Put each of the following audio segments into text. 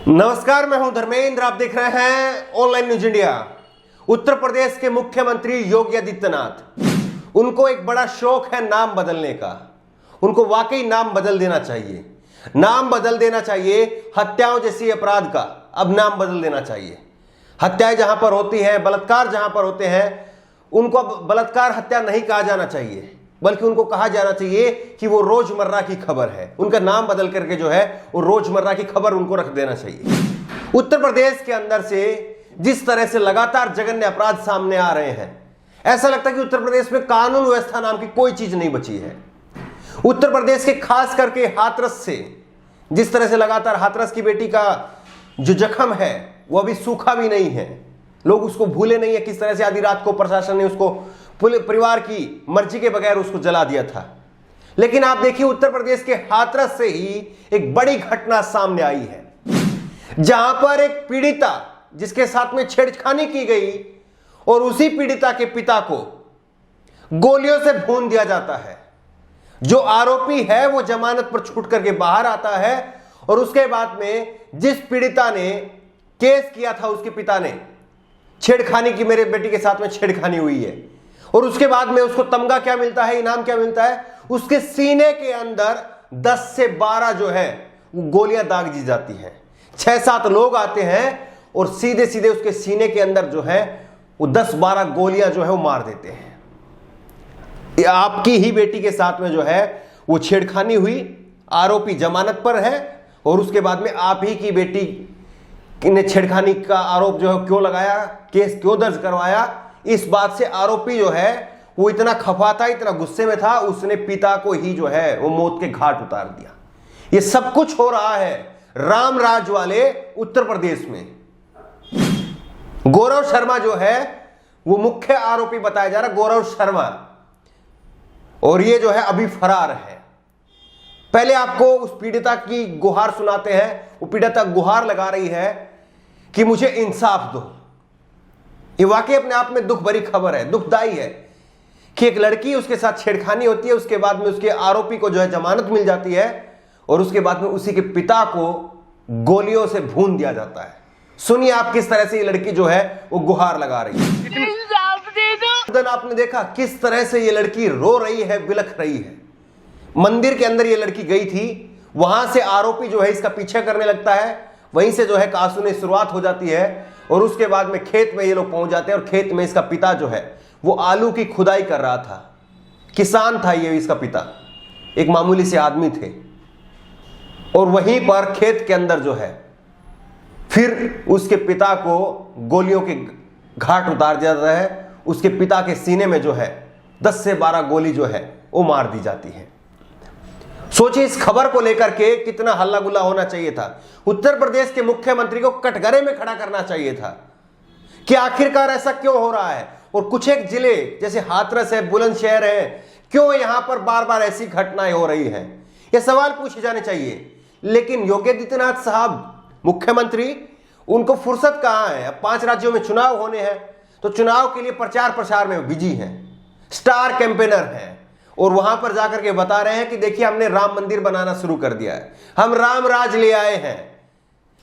नमस्कार, मैं हूं धर्मेंद्र। आप देख रहे हैं online news India. Uttar Pradesh के मुख्यमंत्री योगी आदित्यनाथ, उनको एक बड़ा शौक है नाम बदलने का। उनको वाकई नाम बदल देना चाहिए। नाम बदल देना चाहिए। हत्याओं जैसी अपराध का अब नाम बदल देना चाहिए। हत्याएं जहां पर होती हैं, बलात्कार जहां पर होते हैं, उनको अब बलात्कार हत्या नहीं कहा जाना चाहिए, बल्कि उनको कहा जाना चाहिए कि वो रोजमर्रा की खबर है। उनका नाम बदल करके जो है वो रोजमर्रा की खबर उनको रख देना चाहिए। उत्तर प्रदेश के अंदर से जिस तरह से लगातार जघन्य अपराध सामने आ रहे हैं, ऐसा लगता है कि उत्तर प्रदेश में कानून व्यवस्था नाम की कोई चीज नहीं बची है। उत्तर प्रदेश के खास करके हाथरस से जिस तरह से लगातार हाथरस की बेटी का जो जख्म है वो अभी सूखा भी नहीं है, लोग उसको भूले नहीं है। किस तरह से आधी रात को प्रशासन ने उसको परिवार की मर्जी के बगैर उसको जला दिया था। लेकिन आप देखिए, उत्तर प्रदेश के हाथरस से ही एक बड़ी घटना सामने आई है, जहां पर एक पीड़िता जिसके साथ में छेड़खानी की गई और उसी पीड़िता के पिता को गोलियों से भून दिया जाता है। जो आरोपी है वो जमानत पर छूट करके बाहर आता है और उसके बाद में जिस पीड़िता ने केस किया था, उसके पिता ने छेड़खानी की, मेरे बेटी के साथ में छेड़खानी हुई है, और उसके बाद में उसको तमगा क्या मिलता है, इनाम क्या मिलता है, उसके सीने के अंदर 10 से 12 जो है वो गोलियां दाग दी जाती हैं। 6-7 लोग आते हैं और सीधे सीधे उसके सीने के अंदर जो है वो 10-12 गोलियां जो है वो मार देते हैं। आपकी ही बेटी के साथ में जो है वो छेड़खानी हुई, आरोपी जमानत पर है, और उसके बाद में आप ही की बेटी ने छेड़खानी का आरोप जो है क्यों लगाया, केस क्यों दर्ज करवाया, इस बात से आरोपी जो है वो इतना खफा था, इतना गुस्से में था, उसने पिता को ही जो है वो मौत के घाट उतार दिया। ये सब कुछ हो रहा है रामराज वाले उत्तर प्रदेश में। गौरव शर्मा जो है वो मुख्य आरोपी बताया जा रहा है, गौरव शर्मा, और ये जो है अभी फरार है। पहले आपको उस पीड़िता की गुहार सुनाते हैं। वो पीड़िता गुहार लगा रही है कि मुझे इंसाफ दो। ये वाकई अपने आप में दुख भरी खबर है, दुखदाई है कि एक लड़की, उसके साथ छेड़खानी होती है, उसके बाद में उसके आरोपी को जो है जमानत मिल जाती है, और उसके बाद में उसी के पिता को गोलियों से भून दिया जाता है। सुनिए आप किस तरह से ये लड़की जो है वो गुहार लगा रही है। आपने देखा किस तरह से ये लड़की रो रही है, बिलख रही है। मंदिर के अंदर ये लड़की गई थी, वहां से आरोपी जो है इसका पीछा करने लगता है, वहीं से जो है कासूनी शुरुआत हो जाती है, और उसके बाद में खेत में ये लोग पहुंच जाते हैं, और खेत में इसका पिता जो है वो आलू की खुदाई कर रहा था। किसान था ये इसका पिता, एक मामूली से आदमी थे, और वहीं पर खेत के अंदर जो है फिर उसके पिता को गोलियों के घाट उतार दिया जाता है। उसके पिता के सीने में जो है 10 से 12 गोली जो है वो मार दी जाती है। सोचिए इस खबर को लेकर के कितना हल्ला गुल्ला होना चाहिए था। उत्तर प्रदेश के मुख्यमंत्री को कटघरे में खड़ा करना चाहिए था कि आखिरकार ऐसा क्यों हो रहा है, और कुछ एक जिले जैसे हाथरस है, बुलंदशहर है, क्यों यहां पर बार बार ऐसी घटनाएं हो रही हैं, ये सवाल पूछे जाने चाहिए। लेकिन योगी आदित्यनाथ साहब मुख्यमंत्री, उनको फुर्सत कहां है। अब 5 राज्यों में चुनाव होने हैं, तो चुनाव के लिए प्रचार प्रसार में बिजी हैं, स्टार कैंपेनर हैं, और वहां पर जाकर के बता रहे हैं कि देखिए हमने राम मंदिर बनाना शुरू कर दिया है, हम राम राज ले आए हैं,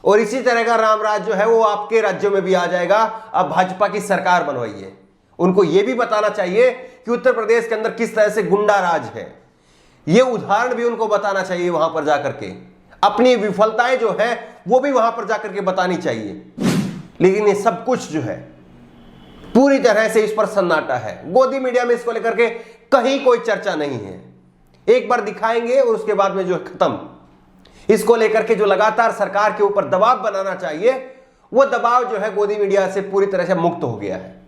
और इसी तरह का राम राज जो है वो आपके राज्यों में भी आ जाएगा। अब भाजपा की सरकार बनवाइए। उनको यह भी बताना चाहिए कि उत्तर प्रदेश के अंदर किस तरह से गुंडा राज है, यह उदाहरण भी उनको बताना चाहिए। वहां पर जाकर के अपनी विफलताएं जो है वो भी वहां पर जाकर के बतानी चाहिए। लेकिन ये सब कुछ जो है पूरी तरह से इस पर सन्नाटा है। गोदी मीडिया में इसको लेकर के कहीं कोई चर्चा नहीं है। एक बार दिखाएंगे और उसके बाद में जो है खत्म। इसको लेकर के जो लगातार सरकार के ऊपर दबाव बनाना चाहिए, वो दबाव जो है गोदी मीडिया से पूरी तरह से मुक्त हो गया है।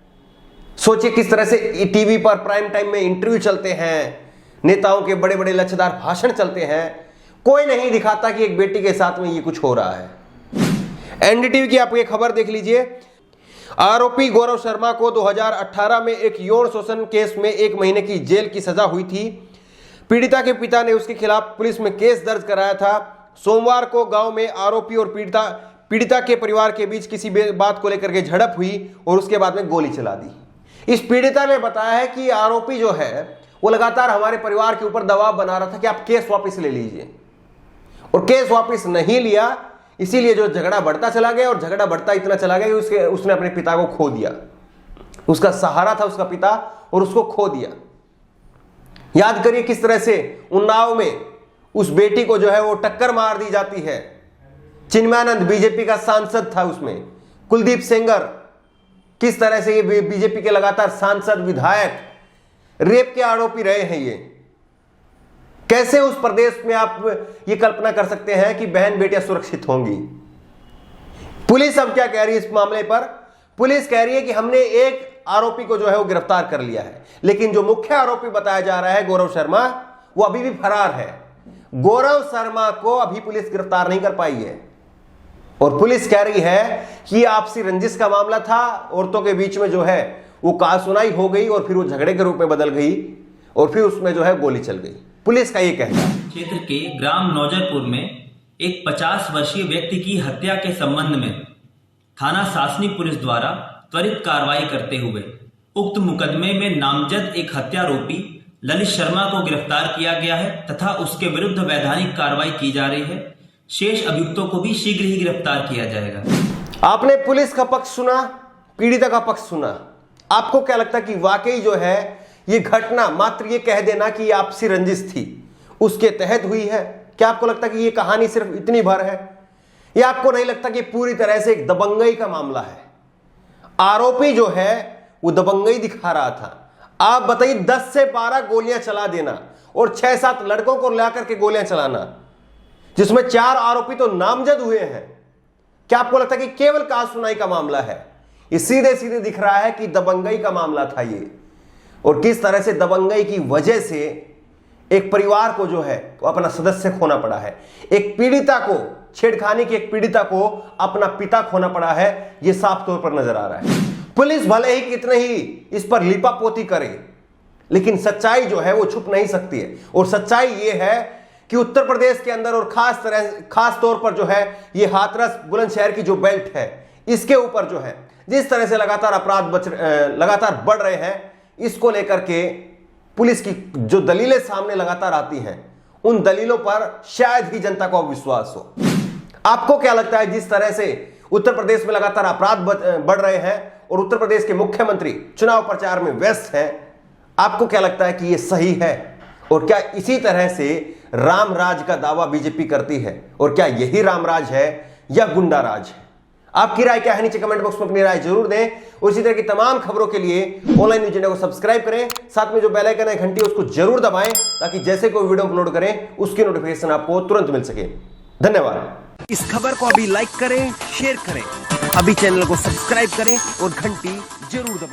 सोचिए किस तरह से टीवी पर प्राइम टाइम में इंटरव्यू चलते हैं, नेताओं के बड़े बड़े लच्छेदार भाषण चलते हैं, कोई नहीं दिखाता कि एक बेटी के साथ में ये कुछ हो रहा है। एनडीटीवी की आप ये खबर देख लीजिए। आरोपी गौरव शर्मा को 2018 में एक यौन शोषण केस में 1 महीने की जेल की सजा हुई थी। पीड़िता के पिता ने उसके खिलाफ पुलिस में केस दर्ज कराया था। सोमवार को गांव में आरोपी और पीड़िता के परिवार के बीच किसी बात को लेकर के झड़प हुई, और उसके बाद में गोली चला दी। इस पीड़िता ने बताया है कि आरोपी जो है वो लगातार हमारे परिवार के ऊपर दबाव बना रहा था कि आप केस वापस ले लीजिए, और केस वापस नहीं लिया। इसीलिए जो झगड़ा बढ़ता चला गया और झगड़ा बढ़ता इतना चला गया कि उसने अपने पिता को खो दिया। उसका सहारा था उसका पिता और उसको खो दिया। याद करिए किस तरह से उन्नाव में उस बेटी को जो है वो टक्कर मार दी जाती है। चिन्मयानंद बीजेपी का सांसद था, उसमें कुलदीप सेंगर, किस तरह से ये बीजेपी के लगातार सांसद विधायक रेप के आरोपी रहे हैं। ये कैसे उस प्रदेश में आप ये कल्पना कर सकते हैं कि बहन बेटियां सुरक्षित होंगी। पुलिस अब क्या कह रही है इस मामले पर? पुलिस कह रही है कि हमने एक आरोपी को जो है वो गिरफ्तार कर लिया है, लेकिन जो मुख्य आरोपी बताया जा रहा है गौरव शर्मा, वो अभी भी फरार है। गौरव शर्मा को अभी पुलिस गिरफ्तार नहीं कर पाई है और पुलिस कह रही है कि आपसी रंजिश का मामला था, औरतों के बीच में जो है वो कहा-सुनाई हो गई और फिर वो झगड़े के रूप में बदल गई और फिर उसमें जो है गोली चल गई। पुलिस का ये कहना है। क्षेत्र के ग्राम नौजरपुर में एक 50 वर्षीय व्यक्ति की हत्या के संबंध में थाना सासनी पुलिस द्वारा त्वरित कार्रवाई करते हुए उक्त मुकदमे में नामजद एक हत्यारोपी ललित शर्मा को गिरफ्तार किया गया है तथा उसके विरुद्ध वैधानिक कार्रवाई की जा रही है। शेष अभियुक्तों को भी शीघ्र ही गिरफ्तार किया जाएगा। आपने पुलिस का पक्ष सुना, पीड़िता का पक्ष सुना। आपको क्या लगता है कि वाकई जो है ये घटना मात्र ये कह देना कि आपसी रंजिश थी उसके तहत हुई है? क्या आपको लगता है कि ये कहानी सिर्फ इतनी भर है, या आपको नहीं लगता कि पूरी तरह से एक दबंगई का मामला है? आरोपी जो है वो दबंगई दिखा रहा था। आप बताइए, 10 से 12 गोलियां चला देना और 6-7 लड़कों को लाकर के गोलियां चलाना, जिसमें 4 आरोपी तो नामजद हुए हैं। क्या आपको लगता है कि केवल कहा-सुनाई का मामला है? ये सीधे सीधे दिख रहा है कि दबंगई का मामला था ये, और किस तरह से दबंगई की वजह से एक परिवार को जो है तो अपना सदस्य खोना पड़ा है। एक पीड़िता को, छेड़खानी की एक पीड़िता को अपना पिता खोना पड़ा है, यह साफ तौर पर नजर आ रहा है। पुलिस भले ही कितने ही इस पर लिपापोती करे, लेकिन सच्चाई जो है वो छुप नहीं सकती है। और सच्चाई ये है कि उत्तर प्रदेश के अंदर और खास तौर पर जो है ये हाथरस बुलंदशहर की जो बेल्ट है, इसके ऊपर जो है जिस तरह से लगातार अपराध लगातार बढ़ रहे हैं, इसको लेकर के पुलिस की जो दलीलें सामने लगातार आती हैं, उन दलीलों पर शायद ही जनता को विश्वास हो। आपको क्या लगता है, जिस तरह से उत्तर प्रदेश में लगातार अपराध बढ़ रहे हैं और उत्तर प्रदेश के मुख्यमंत्री चुनाव प्रचार में व्यस्त हैं, आपको क्या लगता है कि यह सही है? और क्या इसी तरह से राम राज का दावा बीजेपी करती है? और क्या यही राम राज है या गुंडा राज है? आपकी राय क्या है? नीचे कमेंट बॉक्स में अपनी राय जरूर दें। और इसी तरह की तमाम खबरों के लिए ऑनलाइन न्यूज चैनल को सब्सक्राइब करें, साथ में जो बेल आइकन है घंटी उसको जरूर दबाएं, ताकि जैसे कोई वीडियो अपलोड करें उसकी नोटिफिकेशन आपको तुरंत मिल सके। धन्यवाद। इस खबर को अभी लाइक करें, शेयर करें, अभी चैनल को सब्सक्राइब करें और घंटी जरूर दबाएं।